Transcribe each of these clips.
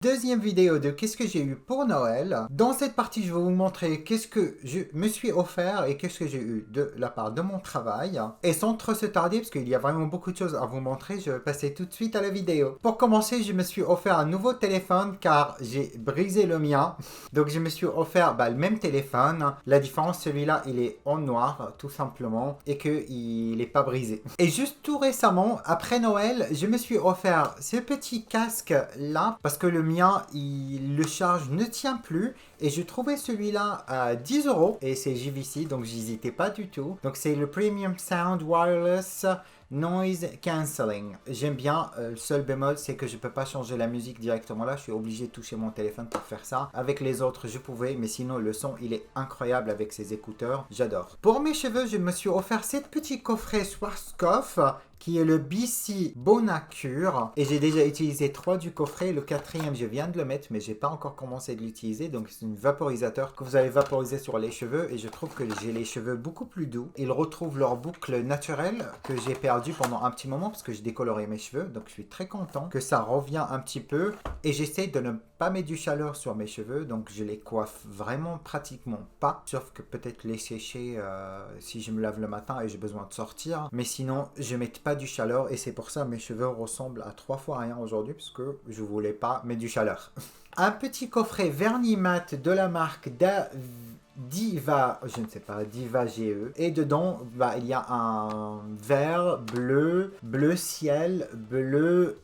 Deuxième vidéo de qu'est-ce que j'ai eu pour Noël. Dans cette partie, je vais vous montrer qu'est-ce que je me suis offert et qu'est-ce que j'ai eu de la part de mon travail. Et sans trop se tarder, parce qu'il y a vraiment beaucoup de choses à vous montrer, je vais passer tout de suite à la vidéo. Pour commencer, je me suis offert un nouveau téléphone car j'ai brisé le mien. Donc je me suis offert le même téléphone. La différence, celui-là, il est en noir, tout simplement, et qu'il n'est pas brisé. Et juste tout récemment, après Noël, je me suis offert ce petit casque-là parce que le mien, le charge ne tient plus et je trouvais celui-là à 10 € et c'est JVC donc j'hésitais pas du tout. Donc c'est le Premium Sound Wireless Noise Cancelling. J'aime bien, le seul bémol c'est que je peux pas changer la musique directement là, je suis obligé de toucher mon téléphone pour faire ça. Avec les autres je pouvais, mais sinon le son il est incroyable avec ces écouteurs, j'adore. Pour mes cheveux, je me suis offert ce petit coffret Schwarzkopf qui est le BC Bonacure. Et j'ai déjà utilisé 3 du coffret. Le 4e, je viens de le mettre, mais j'ai pas encore commencé de l'utiliser. Donc, c'est un vaporisateur que vous allez vaporiser sur les cheveux. Et je trouve que j'ai les cheveux beaucoup plus doux. Ils retrouvent leur boucle naturelle que j'ai perdue pendant un petit moment parce que j'ai décoloré mes cheveux. Donc, je suis très content que ça revient un petit peu. Et j'essaie de ne pas mettre du chaleur sur mes cheveux. Donc, je les coiffe vraiment pratiquement pas. Sauf que peut-être les sécher si je me lave le matin et j'ai besoin de sortir. Mais sinon, je mets pas du chaleur et c'est pour ça mes cheveux ressemblent à 3 fois rien aujourd'hui parce que je voulais pas mettre du chaleur. Un petit coffret vernis mat de la marque Diva, je ne sais pas, Diva GE. Et dedans, il y a un vert, bleu, bleu ciel, bleu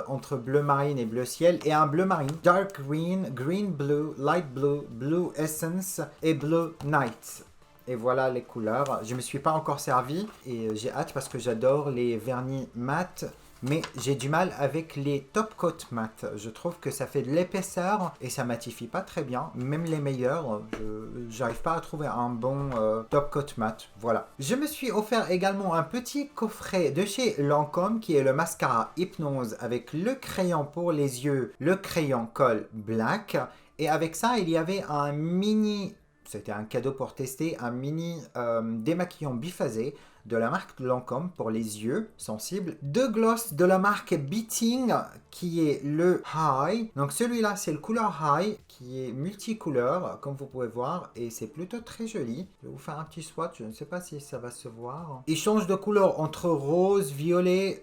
entre bleu marine et bleu ciel, et un bleu marine, dark green, green blue, light blue, blue essence et blue night. Et voilà les couleurs. Je ne me suis pas encore servi et j'ai hâte parce que j'adore les vernis mat. Mais j'ai du mal avec les top coat mat. Je trouve que ça fait de l'épaisseur et ça matifie pas très bien. Même les meilleurs, j'arrive pas à trouver un bon top coat mat. Voilà. Je me suis offert également un petit coffret de chez Lancôme qui est le mascara Hypnose avec le crayon pour les yeux, le crayon colle black. Et avec ça, il y avait un mini... C'était un cadeau pour tester un mini démaquillant biphasé de la marque Lancôme pour les yeux sensibles. Deux gloss de la marque Beating qui est le High. Donc celui-là c'est le couleur High qui est multicouleur comme vous pouvez voir et c'est plutôt très joli. Je vais vous faire un petit swatch, je ne sais pas si ça va se voir. Il change de couleur entre rose, violet.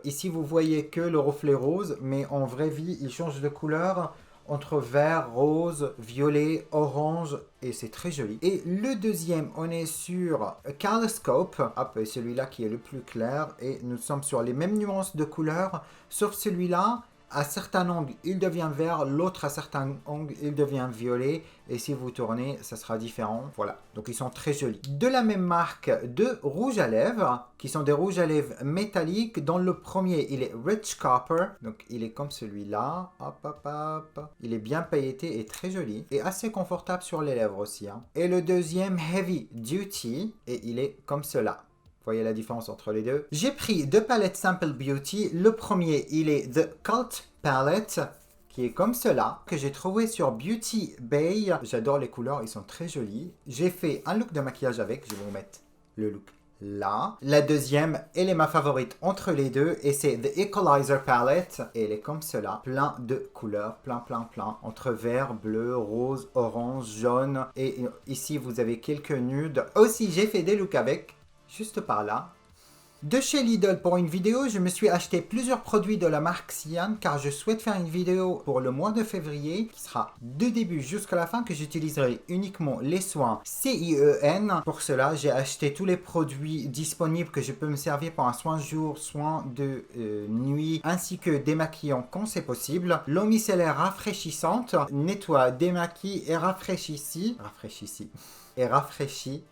Ici vous voyez que le reflet rose mais en vraie vie il change de couleur entre vert, rose, violet, orange et c'est très joli. Et le deuxième, on est sur Coloscope, celui-là qui est le plus clair et nous sommes sur les mêmes nuances de couleurs, sauf celui-là, à certains angles, il devient vert, l'autre à certains angles, il devient violet. Et si vous tournez, ça sera différent. Voilà, donc ils sont très jolis. De la même marque de rouge à lèvres, qui sont des rouges à lèvres métalliques. Dans le premier, il est Rich Copper. Donc il est comme celui-là. Hop, hop, hop. Il est bien pailleté et très joli. Et assez confortable sur les lèvres aussi. Et le deuxième, Heavy Duty. Et il est comme cela. Voyez la différence entre les deux. J'ai pris deux palettes Simple Beauty. Le premier, il est The Cult Palette, qui est comme cela, que j'ai trouvé sur Beauty Bay. J'adore les couleurs, ils sont très jolis. J'ai fait un look de maquillage avec, je vais vous mettre le look là. La deuxième, elle est ma favorite entre les deux, et c'est The Equalizer Palette. Et elle est comme cela, plein de couleurs, plein, entre vert, bleu, rose, orange, jaune. Et ici, vous avez quelques nudes. Aussi, j'ai fait des looks avec. Juste par là. De chez Lidl, pour une vidéo, je me suis acheté plusieurs produits de la marque Cian car je souhaite faire une vidéo pour le mois de février qui sera du début jusqu'à la fin que j'utiliserai uniquement les soins CIEN. Pour cela, j'ai acheté tous les produits disponibles que je peux me servir pour un soin jour, soin de nuit ainsi que démaquillant quand c'est possible. L'eau micellaire rafraîchissante nettoie, démaquille et rafraîchit.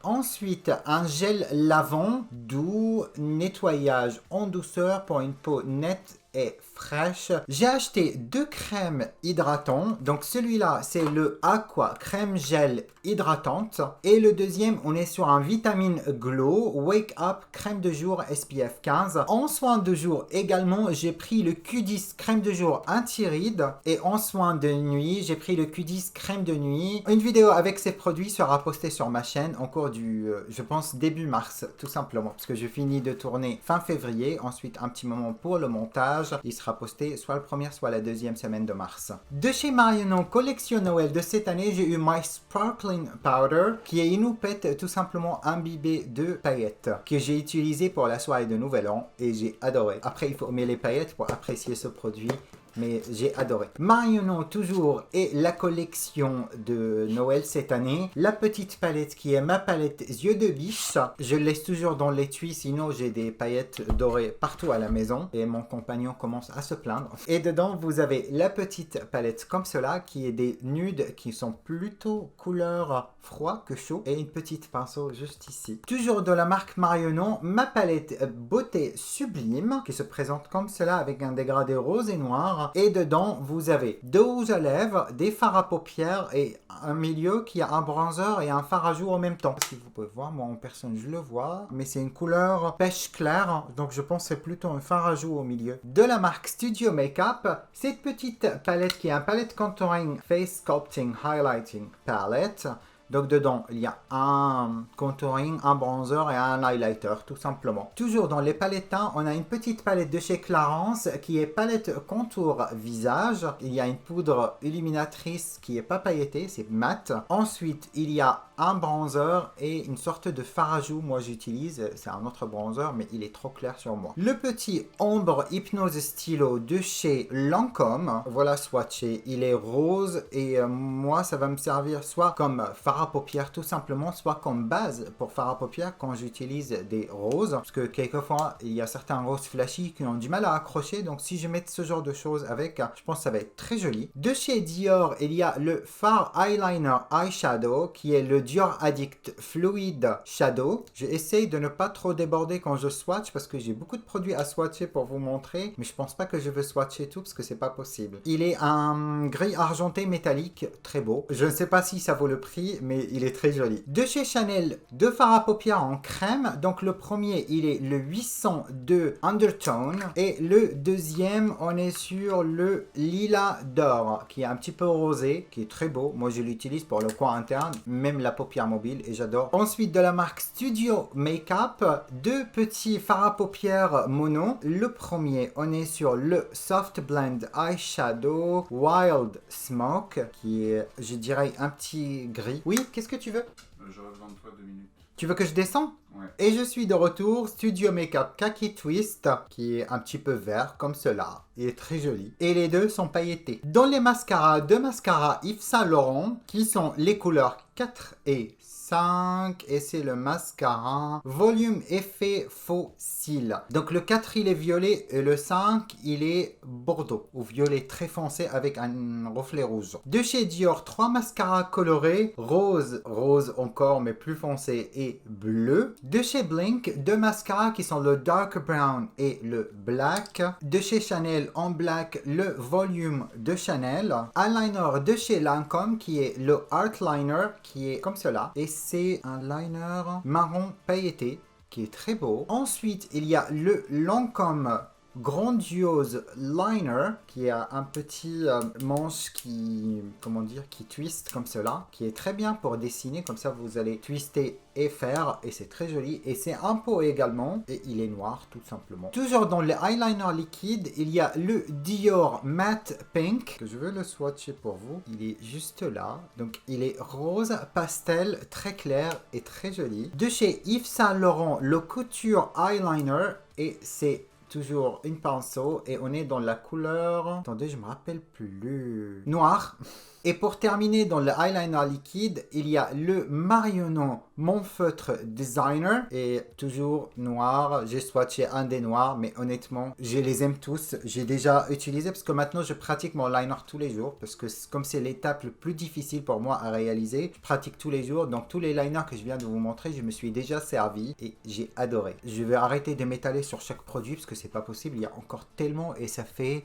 Ensuite, un gel lavant doux, nettoyage en douceur pour une peau nette et fraîche. J'ai acheté deux crèmes hydratantes. Donc celui-là, c'est le Aqua Crème Gel Hydratante. Et le deuxième, on est sur un Vitamine Glow Wake Up Crème de jour SPF 15. En soin de jour également, j'ai pris le Q10 Crème de jour anti-rides. Et en soin de nuit, j'ai pris le Q10 Crème de nuit. Une vidéo avec ces produits sera postée sur ma chaîne en cours du, je pense, début mars, tout simplement. Parce que je finis de tourner fin février. Ensuite, un petit moment pour le montage. Il sera sera posté soit la première, soit la deuxième semaine de mars. De chez Marionneau, collection Noël de cette année, j'ai eu My Sparkling Powder, qui est une houppette tout simplement imbibée de paillettes, que j'ai utilisé pour la soirée de Nouvel An, et j'ai adoré. Après, il faut aimer les paillettes pour apprécier ce produit. Mais j'ai adoré. Marionneau toujours et la collection de Noël cette année. La petite palette qui est ma palette yeux de biche. Je laisse toujours dans l'étui, sinon j'ai des paillettes dorées partout à la maison. Et mon compagnon commence à se plaindre. Et dedans, vous avez la petite palette comme cela, qui est des nudes qui sont plutôt couleur froid que chaud. Et une petite pinceau juste ici. Toujours de la marque Marionneau, ma palette beauté sublime, qui se présente comme cela avec un dégradé rose et noir. Et dedans, vous avez deux rouges à lèvres, des fards à paupières et un milieu qui a un bronzer et un fard à joues en même temps. Si vous pouvez voir, moi en personne je le vois, mais c'est une couleur pêche claire, donc je pense que c'est plutôt un fard à joues au milieu. De la marque Studio Makeup, cette petite palette qui est un palette contouring face sculpting highlighting palette. Donc dedans, il y a un contouring, un bronzer et un highlighter, tout simplement. Toujours dans les palettins, on a une petite palette de chez Clarins qui est palette contour visage. Il y a une poudre illuminatrice qui est pas pailletée, c'est mat. Ensuite, il y a un bronzer et une sorte de fard à joues. Moi, j'utilise, c'est un autre bronzer, mais il est trop clair sur moi. Le petit ombre hypnose stylo de chez Lancôme, voilà swatché. Il est rose et moi, ça va me servir soit comme fard à paupières tout simplement, soit comme base pour fard à paupières quand j'utilise des roses, parce que quelquefois il y a certains roses flashy qui ont du mal à accrocher, donc si je mets ce genre de choses avec, je pense que ça va être très joli. De chez Dior, il y a le fard eyeliner eyeshadow qui est le Dior Addict Fluid Shadow. J'essaye de ne pas trop déborder quand je swatch parce que j'ai beaucoup de produits à swatcher pour vous montrer, mais je pense pas que je veux swatcher tout parce que c'est pas possible. Il est un gris argenté métallique, très beau. Je ne sais pas si ça vaut le prix, mais il est très joli. De chez Chanel, deux fards à paupières en crème. Donc le premier, il est le 802 Undertone. Et le deuxième, on est sur le Lilas d'or, qui est un petit peu rosé, qui est très beau. Moi, je l'utilise pour le coin interne, même la paupière mobile, et j'adore. Ensuite, de la marque Studio Makeup, deux petits fards à paupières mono. Le premier, on est sur le Soft Blend Eyeshadow Wild Smoke, qui est, je dirais, un petit gris. Oui, qu'est-ce que tu veux? J'aurais besoin de toi 2 minutes. Tu veux que je descende? Ouais. Et je suis de retour, Studio Makeup Kaki Twist, qui est un petit peu vert, comme cela. Il est très joli. Et les deux sont pailletés. Dans les mascaras, deux mascaras Yves Saint Laurent, qui sont les couleurs 4 et 5. Et c'est le mascara Volume Effet Faux Cils. Donc le 4, il est violet et le 5, il est bordeaux. Ou violet très foncé avec un reflet rouge. De chez Dior, 3 mascaras colorés. Rose, rose encore, mais plus foncé et bleu. De chez Blink, deux mascaras qui sont le Dark Brown et le Black. De chez Chanel, en black, le Volume de Chanel. Eyeliner de chez Lancôme, qui est le Art Liner, qui est comme cela. Et c'est un liner marron pailleté, qui est très beau. Ensuite, il y a le Lancôme Grandiose Liner, qui a un petit manche qui, comment dire, qui twist comme cela, qui est très bien pour dessiner, comme ça vous allez twister et faire, et c'est très joli, et c'est un pot également, et il est noir tout simplement. Toujours dans les eyeliner liquide, il y a le Dior Matte Pink, que je veux le swatcher pour vous, il est juste là, donc il est rose pastel, très clair et très joli. De chez Yves Saint Laurent, le Couture Eyeliner, et c'est toujours une pinceau et on est dans la couleur, attendez, je me rappelle plus, noir. Et pour terminer dans le eyeliner liquide, il y a le Marionneau Mon Feutre Designer et toujours noir. J'ai swatché un des noirs, mais honnêtement, je les aime tous. J'ai déjà utilisé parce que maintenant je pratique mon liner tous les jours parce que comme c'est l'étape le plus difficile pour moi à réaliser, je pratique tous les jours. Donc tous les liners que je viens de vous montrer, je me suis déjà servi et j'ai adoré. Je vais arrêter de m'étaler sur chaque produit parce que c'est pas possible. Il y a encore tellement et ça fait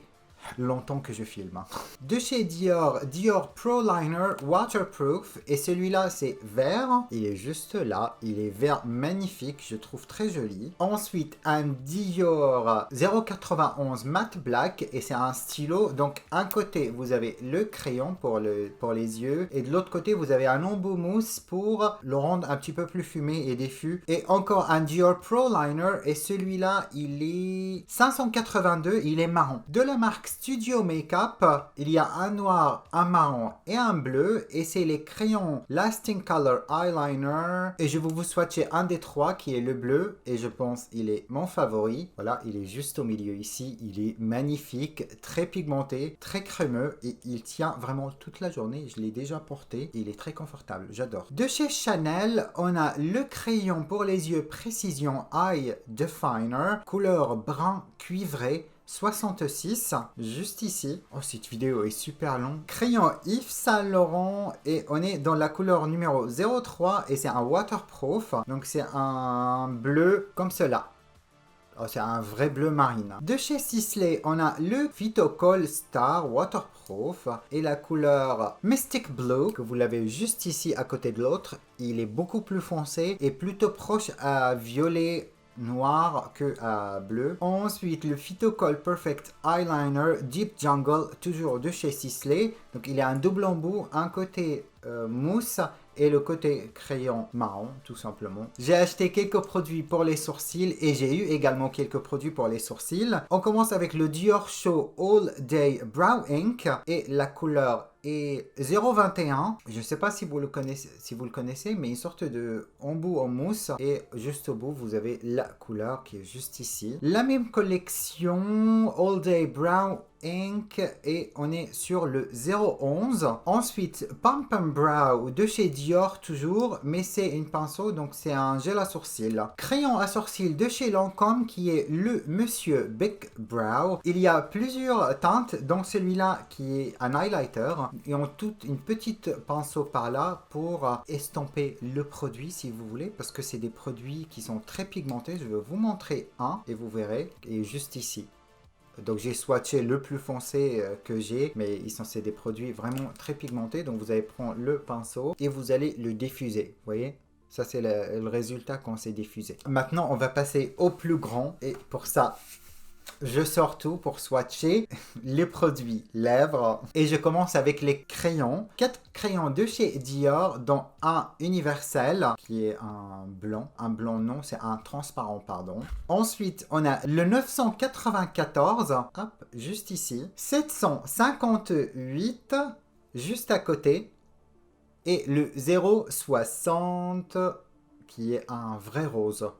longtemps que je filme. De chez Dior, Dior Pro Liner Waterproof. Et celui-là, c'est vert. Il est juste là. Il est vert magnifique. Je trouve très joli. Ensuite, un Dior 091 Matte Black. Et c'est un stylo. Donc, un côté, vous avez le crayon pour les yeux. Et de l'autre côté, vous avez un embout mousse pour le rendre un petit peu plus fumé et diffus. Et encore un Dior Pro Liner. Et celui-là, il est 582. Il est marron. De la marque Studio Makeup, il y a un noir, un marron et un bleu. Et c'est les crayons Lasting Color Eyeliner. Et je vais vous swatcher un des trois qui est le bleu. Et je pense il est mon favori. Voilà, il est juste au milieu ici. Il est magnifique, très pigmenté, très crémeux. Et il tient vraiment toute la journée. Je l'ai déjà porté. Il est très confortable, j'adore. De chez Chanel, on a le crayon pour les yeux Précision Eye Definer. Couleur brun cuivré. 66, juste ici. Oh, cette vidéo est super longue. Crayon Yves Saint Laurent et on est dans la couleur numéro 03 et c'est un waterproof. Donc c'est un bleu comme cela. Oh, c'est un vrai bleu marine. De chez Sisley, on a le Phytocol Star Waterproof et la couleur Mystic Blue que vous l'avez juste ici à côté de l'autre. Il est beaucoup plus foncé et plutôt proche à violet noir que à bleu. Ensuite, le Phytocol Perfect Eyeliner Deep Jungle, toujours de chez Sisley. Donc, il y a un double embout, un côté mousse et le côté crayon marron, tout simplement. J'ai acheté quelques produits pour les sourcils et j'ai eu également quelques produits pour les sourcils. On commence avec le Dior Show All Day Brow Ink et la couleur est 021. Je ne sais pas si vous le connaissez, mais une sorte de embout en mousse et juste au bout vous avez la couleur qui est juste ici. La même collection All Day Brow Ink et on est sur le 011. Ensuite, Pump and Brow de chez Dior toujours, mais c'est une pinceau, donc c'est un gel à sourcils. Crayon à sourcils de chez Lancôme qui est le Monsieur Big Brow. Il y a plusieurs teintes, donc celui-là qui est un highlighter. Et on toute une petite pinceau par là pour estomper le produit si vous voulez, parce que c'est des produits qui sont très pigmentés. Je vais vous montrer un et vous verrez, et juste ici. Donc j'ai swatché le plus foncé que j'ai, mais c'est des produits vraiment très pigmentés. Donc vous allez prendre le pinceau et vous allez le diffuser, vous voyez? Ça c'est le résultat quand c'est diffusé. Maintenant on va passer au plus grand et pour ça, je sors tout pour swatcher les produits lèvres. Et je commence avec les crayons. 4 crayons de chez Dior, dont un universel, qui est un blanc. Un blanc non, c'est un transparent, pardon. Ensuite, on a le 994, hop, juste ici. 758, juste à côté. Et le 060, qui est un vrai rose.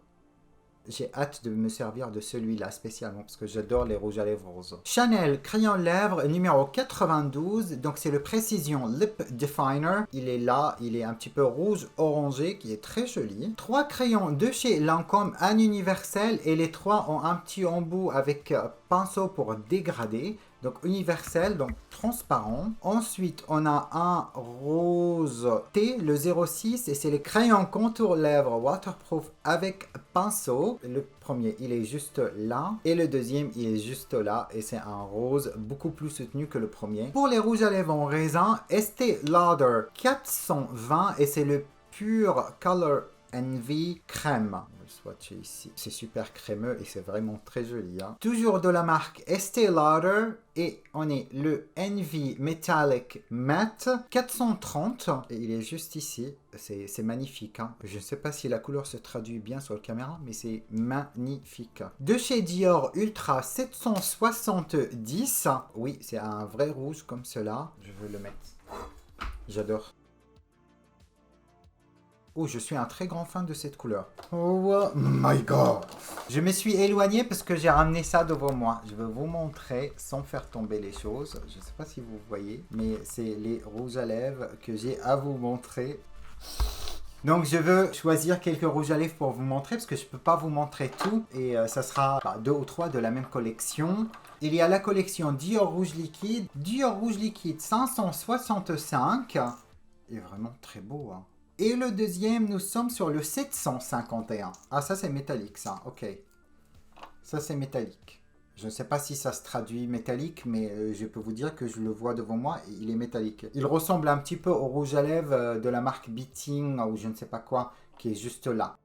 J'ai hâte de me servir de celui-là spécialement parce que j'adore les rouges à lèvres roses. Chanel crayon lèvres numéro 92. Donc c'est le Precision Lip Definer. Il est là, il est un petit peu rouge orangé qui est très joli. 3 crayons de chez Lancôme, un universel et les 3 ont un petit embout avec pinceau pour dégrader. Donc universel, donc transparent. Ensuite, on a un rose T, le 06, et c'est les crayons contour lèvres waterproof avec pinceau. Le premier, il est juste là. Et le deuxième, il est juste là. Et c'est un rose beaucoup plus soutenu que le premier. Pour les rouges à lèvres en raisin, Estée Lauder 420, et c'est le Pure Color Envy crème. Swatcher ici. C'est super crémeux et c'est vraiment très joli. Hein. Toujours de la marque Estée Lauder et on est le Envy Metallic Matte 430 et il est juste ici. C'est magnifique. Hein. Je ne sais pas si la couleur se traduit bien sur la caméra, mais c'est magnifique. De chez Dior Ultra 770. Oui, c'est un vrai rouge comme cela. Je veux le mettre. J'adore. Oh, je suis un très grand fan de cette couleur. Oh my god! Je me suis éloigné parce que j'ai ramené ça devant moi. Je vais vous montrer sans faire tomber les choses. Je ne sais pas si vous voyez, mais c'est les rouges à lèvres que j'ai à vous montrer. Donc je veux choisir quelques rouges à lèvres pour vous montrer parce que je ne peux pas vous montrer tout. Et ça sera 2 ou 3 de la même collection. Il y a la collection Dior Rouge Liquide. Dior Rouge Liquide 565. Il est vraiment très beau, hein. Et le deuxième, nous sommes sur le 751. Ah, ça c'est métallique, ça. Ok. Ça c'est métallique. Je ne sais pas si ça se traduit métallique, mais je peux vous dire que je le vois devant moi et il est métallique. Il ressemble un petit peu au rouge à lèvres de la marque Beating ou je ne sais pas quoi, qui est juste là.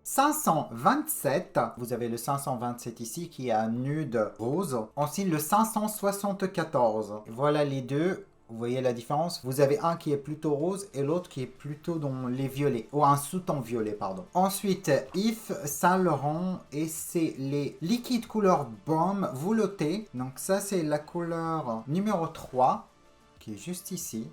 « 527, vous avez le 527 ici qui est un nude rose. Ensuite le 574. Voilà les deux. Vous voyez la différence? Vous avez un qui est plutôt rose et l'autre qui est plutôt dans les violets. Ou un sous-ton violet, pardon. Ensuite, Yves Saint Laurent et c'est les liquides couleur baume velouté. Donc ça, c'est la couleur numéro 3 qui est juste ici.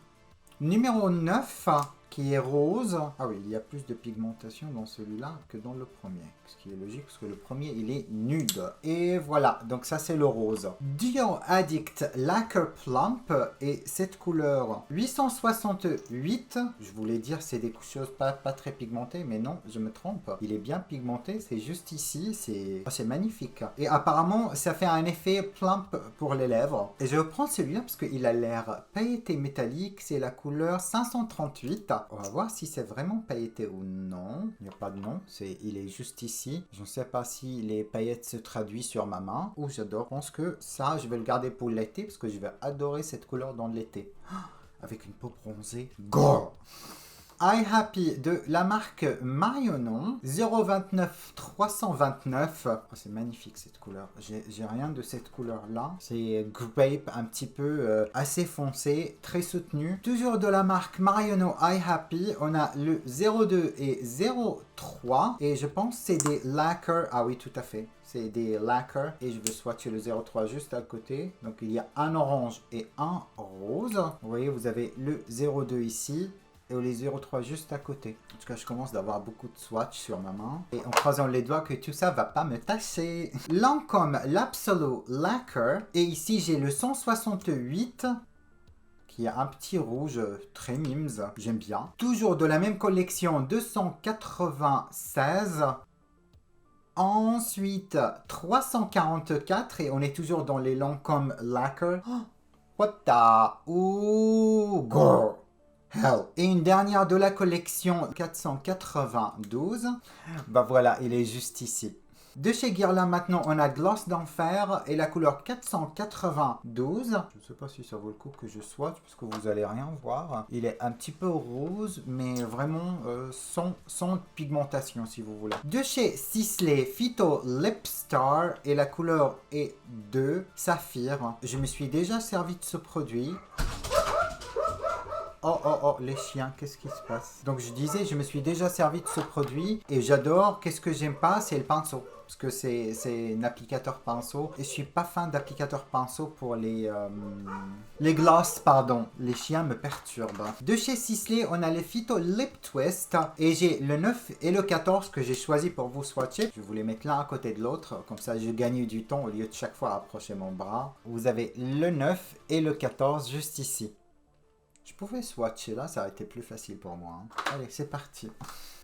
Numéro 9 qui est rose. Ah oui, il y a plus de pigmentation dans celui-là que dans le premier. Ce qui est logique parce que le premier, il est nude. Et voilà, donc ça c'est le rose. Dior Addict Lacquer Plump et cette couleur 868. Je voulais dire c'est des choses pas très pigmentées, mais non, je me trompe. Il est bien pigmenté, c'est juste ici, c'est magnifique. Et apparemment, ça fait un effet plump pour les lèvres. Et je prends celui-là parce qu'il a l'air pailleté métallique, c'est la couleur 538. On va voir si c'est vraiment pailleté ou non. Il n'y a pas de nom, il est juste ici. Je ne sais pas si les paillettes se traduisent sur ma main. Ou j'adore. Je pense que ça, je vais le garder pour l'été parce que je vais adorer cette couleur dans l'été. Avec une peau bronzée. Go! I Happy de la marque Marionon 029 329. Oh, c'est magnifique cette couleur. J'ai rien de cette couleur là. C'est grape un petit peu assez foncé, très soutenu. Toujours de la marque Marionon I Happy. On a le 02 et 03 et je pense c'est des lacquers. Ah oui, tout à fait. C'est des lacquers et je vais swatcher le 03 juste à côté. Donc il y a un orange et un rose. Vous voyez, vous avez le 02 ici. Et les 0,3 juste à côté. En tout cas, je commence d'avoir beaucoup de swatch sur ma main. Et en croisant les doigts que tout ça va pas me tacher. Lancôme l'Absolu Lacquer. Et ici, j'ai le 168 qui a un petit rouge très mimes. J'aime bien. Toujours de la même collection, 296. Ensuite, 344. Et on est toujours dans les Lancôme Lacquer. Oh, what the... Ooh, girl. Hell. Et une dernière de la collection 492. Bah voilà, il est juste ici. De chez Guerlain maintenant, on a Gloss d'Enfer et la couleur 492. Je ne sais pas si ça vaut le coup que je swatch parce que vous allez rien voir. Il est un petit peu rose, mais vraiment sans pigmentation si vous voulez. De chez Sisley, Phyto Lip Star et la couleur est 2 Saphir. Je me suis déjà servi de ce produit. Oh, oh, oh, les chiens, qu'est-ce qui se passe? Donc je disais, je me suis déjà servi de ce produit et j'adore. Qu'est-ce que j'aime pas? C'est le pinceau. Parce que c'est un applicateur pinceau. Et je suis pas fan d'applicateur pinceau pour les gloss, pardon. Les chiens me perturbent. De chez Sisley, on a les Phyto Lip Twist. Et j'ai le 9 et le 14 que j'ai choisi pour vous swatcher. Je vais vous les mettre l'un à côté de l'autre. Comme ça, je gagne du temps au lieu de chaque fois approcher mon bras. Vous avez le 9 et le 14 juste ici. Je pouvais swatcher là, ça aurait été plus facile pour moi. Allez, c'est parti.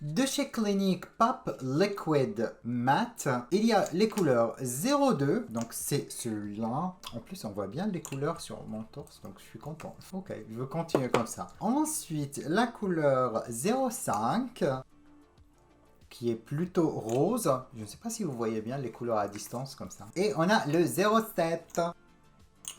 De chez Clinique Pop Liquid Matte, il y a les couleurs 02, donc c'est celui-là. En plus, on voit bien les couleurs sur mon torse, donc je suis content. Ok, je veux continuer comme ça. Ensuite, la couleur 05, qui est plutôt rose. Je ne sais pas si vous voyez bien les couleurs à distance comme ça. Et on a le 07.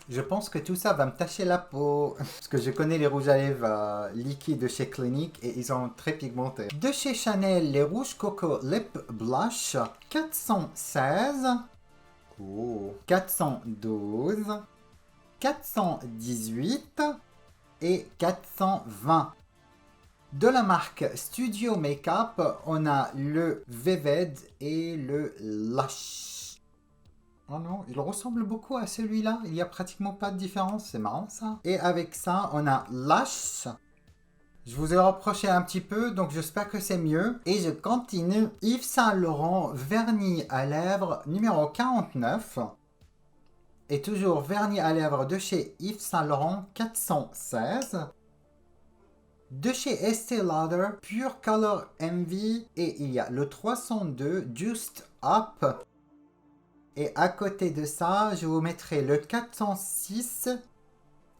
Je pense que tout ça va me tacher la peau. Parce que je connais les rouges à lèvres liquides de chez Clinique et ils sont très pigmentés. De chez Chanel, les rouges coco lip blush 416. Oh. 412. 418. Et 420. De la marque Studio Makeup, on a le Vivid et le Lush. Oh non, il ressemble beaucoup à celui-là. Il n'y a pratiquement pas de différence. C'est marrant ça. Et avec ça, on a Lush. Je vous ai reproché un petit peu, donc j'espère que c'est mieux. Et je continue. Yves Saint Laurent, vernis à lèvres numéro 49. Et toujours vernis à lèvres de chez Yves Saint Laurent 416. De chez Estée Lauder, Pure Color Envy. Et il y a le 302 Just Up. Et à côté de ça, je vous mettrai le 406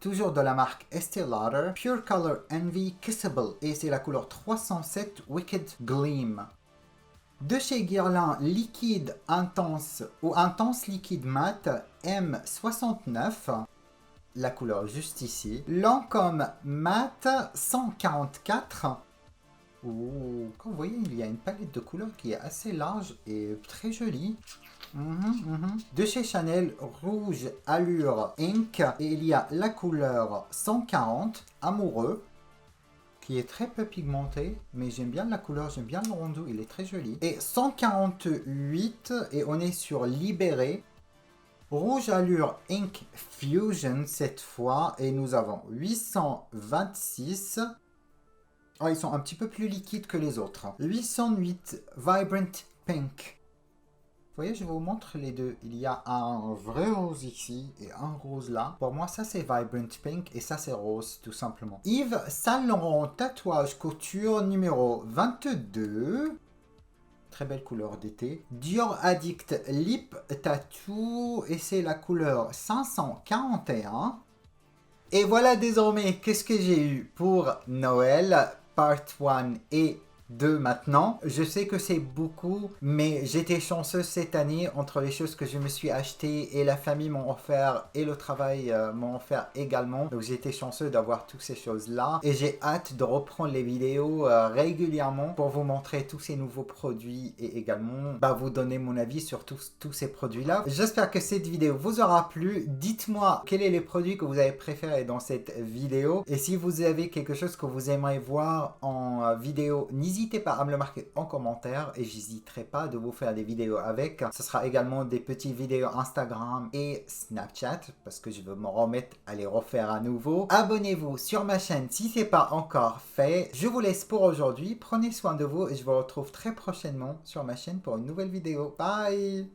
toujours de la marque Estée Lauder, Pure Color Envy Kissable, et c'est la couleur 307 Wicked Gleam. De chez Guerlain, liquide intense ou intense liquide mat M69, la couleur juste ici. Lancôme mat 144. Ouh, comme vous voyez, il y a une palette de couleurs qui est assez large et très jolie. De chez Chanel, rouge Allure Ink, et il y a la couleur 140, Amoureux, qui est très peu pigmenté, mais j'aime bien la couleur, j'aime bien le rendu, il est très joli. Et 148, et on est sur Libéré, rouge Allure Ink Fusion cette fois, et nous avons 826. Oh, ils sont un petit peu plus liquides que les autres. 808 Vibrant Pink. Vous voyez, je vous montre les deux. Il y a un vrai rose ici et un rose là. Pour moi, ça c'est Vibrant Pink et ça c'est rose, tout simplement. Yves Saint Laurent Tatouage Couture numéro 22. Très belle couleur d'été. Dior Addict Lip Tattoo et c'est la couleur 541. Et voilà désormais qu'est-ce que j'ai eu pour Noël, part 1 et 2 maintenant. Je sais que c'est beaucoup, mais j'étais chanceux cette année entre les choses que je me suis achetées et la famille m'ont offert et le travail m'ont offert également. Donc j'ai été chanceux d'avoir toutes ces choses-là et j'ai hâte de reprendre les vidéos régulièrement pour vous montrer tous ces nouveaux produits et également vous donner mon avis sur tous ces produits-là. J'espère que cette vidéo vous aura plu. Dites-moi quels sont les produits que vous avez préférés dans cette vidéo et si vous avez quelque chose que vous aimeriez voir en vidéo, n'hésitez pas à me le marquer en commentaire et j'hésiterai pas de vous faire des vidéos avec. Ce sera également des petites vidéos Instagram et Snapchat parce que je veux me remettre à les refaire à nouveau. Abonnez-vous sur ma chaîne si ce n'est pas encore fait. Je vous laisse pour aujourd'hui. Prenez soin de vous et je vous retrouve très prochainement sur ma chaîne pour une nouvelle vidéo. Bye!